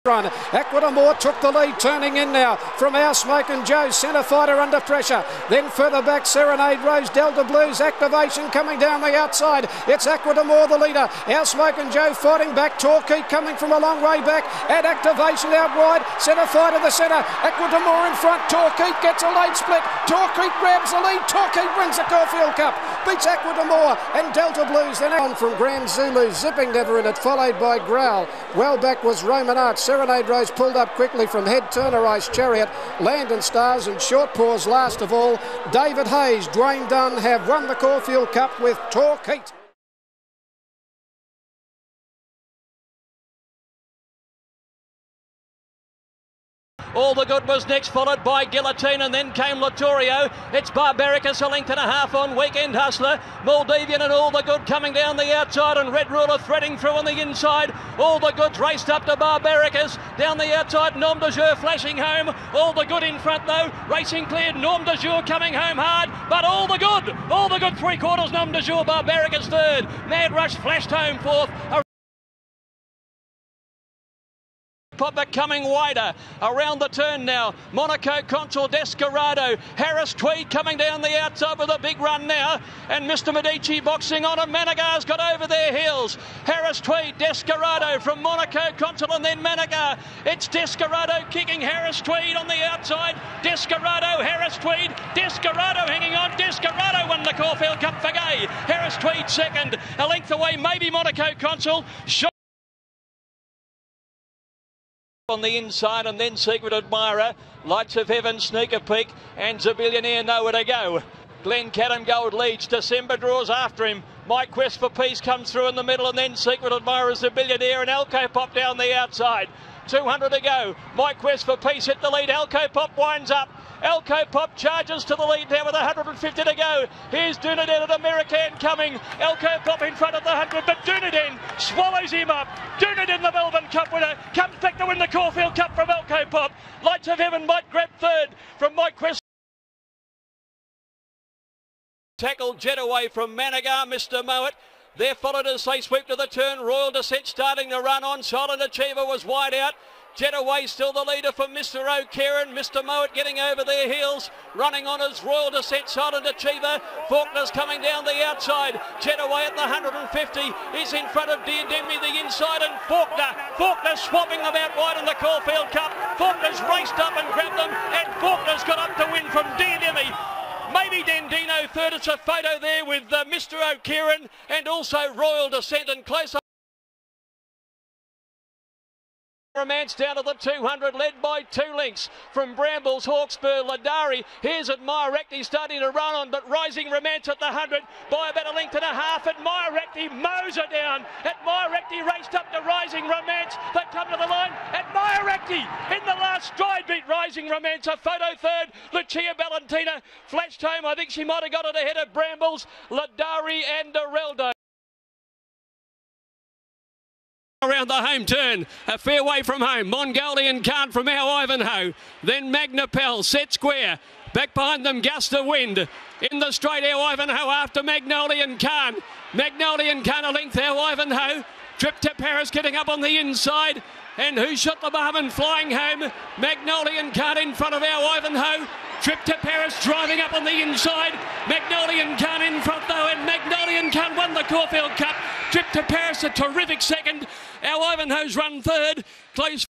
Run. Aquadamore took the lead, turning in now from Our Smoke and Joe. Centre Fighter under pressure. Then further back, Serenade Rose, Delta Blues, Activation coming down the outside. It's Aquadamore the leader. Our Smoke and Joe fighting back. Torquay coming from a long way back. And Activation out wide. Centre Fighter the centre. Aquadamore in front. Torquay gets a late split. Torquay grabs the lead. Torquay wins the Caulfield Cup. Beats Aquadamore and Delta Blues. Then on from Grand Zulu. Zipping never in it, followed by Growl. Well back was Roman Arch. Serenade Rose pulled up quickly from Head Turner Ice Chariot, Landon Stars and Short Paws last of all. David Hayes, Dwayne Dunn have won the Caulfield Cup with Torquay. All the Good was next, followed by Guillotine, and then came Latorio. It's Barbaricus, a length and a half on Weekend Hustler. Maldivian and All the Good coming down the outside, and Red Ruler threading through on the inside. All the Goods raced up to Barbaricus. Down the outside, Nom de Jour flashing home. All the Good in front though, racing cleared. Nom de Jour coming home hard, but All the Good 3/4, Nom de Jour, Barbaricus third. Mad Rush flashed home fourth. Popper coming wider around the turn now. Monaco Consul, Descarado, Harris Tweed coming down the outside with a big run now, and Mr. Medici boxing on, and Managar's got over their heels. Harris Tweed, Descarado from Monaco Consul, and then Managar. It's Descarado kicking Harris Tweed on the outside. Descarado, Harris Tweed, Descarado hanging on. Descarado won the Caulfield Cup for Gay. Harris Tweed second, a length away maybe Monaco Consul. On the inside, and then Secret Admirer, Lights of Heaven, Sneaker Peak, and Zabillionaire nowhere to go. Glen Cadam Gold leads, December draws after him. My Quest for Peace comes through in the middle, and then Secret Admirer, Zabillionaire, and Alco Pop down the outside. 200 to go. My Quest for Peace hit the lead. Alco Pop winds up. Alco Pop charges to the lead now with 150 to go. Here's Dunaden at American coming. Alco Pop in front of the 100, but Dunaden swallows him up. Dunaden, the Melbourne Cup winner, comes back to win the Caulfield Cup from Alco Pop. Lights of Heaven might grab third from My Quest. Tackled jet away from Managar, Mr. Mowat. They're followed as they sweep to the turn. Royal Descent starting to run on. Silent Achiever was wide out. Jetaway still the leader for Mr. O'Kieran. Mr. Mowat getting over their heels. Running on as Royal Descent, Silent Achiever. Fawkner's coming down the outside. Jetaway at the 150 is in front of Diademi the inside, and Fawkner swapping them out wide in the Caulfield Cup. Fawkner's raced up and grabbed them, and Fawkner's got up to win from Diademi. Maybe Dendino third. It's a photo there with Mr. O'Kieran and also Royal Descent, and close up. Romance down to the 200, led by 2 lengths from Brambles, Hawkspur, Ladari. Here's Admire Rakti starting to run on, but Rising Romance at the 100 by about a length and a half. Admire Rakti mows her down. Admire Rakti raced up to Rising Romance. They come to the line. Admire Rakti in the last stride beat Rising Romance. A photo third. Lucia Valentina flashed home. I think she might have got it ahead of Brambles, Ladari and Doreldo. Around the home turn, a fair way from home. Mongolian Khan from our Ivanhoe. Then Magnapel, set square. Back behind them, gust of wind. In the straight, our Ivanhoe after Magnolian Khan. Magnolian Khan a length, our Ivanhoe. Trip to Paris getting up on the inside. And who shot the barman flying home? Magnolian Khan in front of our Ivanhoe. Trip to Paris driving up on the inside. Magnolian Khan in front though, and Magnolian Khan won the Caulfield Cup. Trip to Paris a terrific second. Our Ivanhoe's run third. Close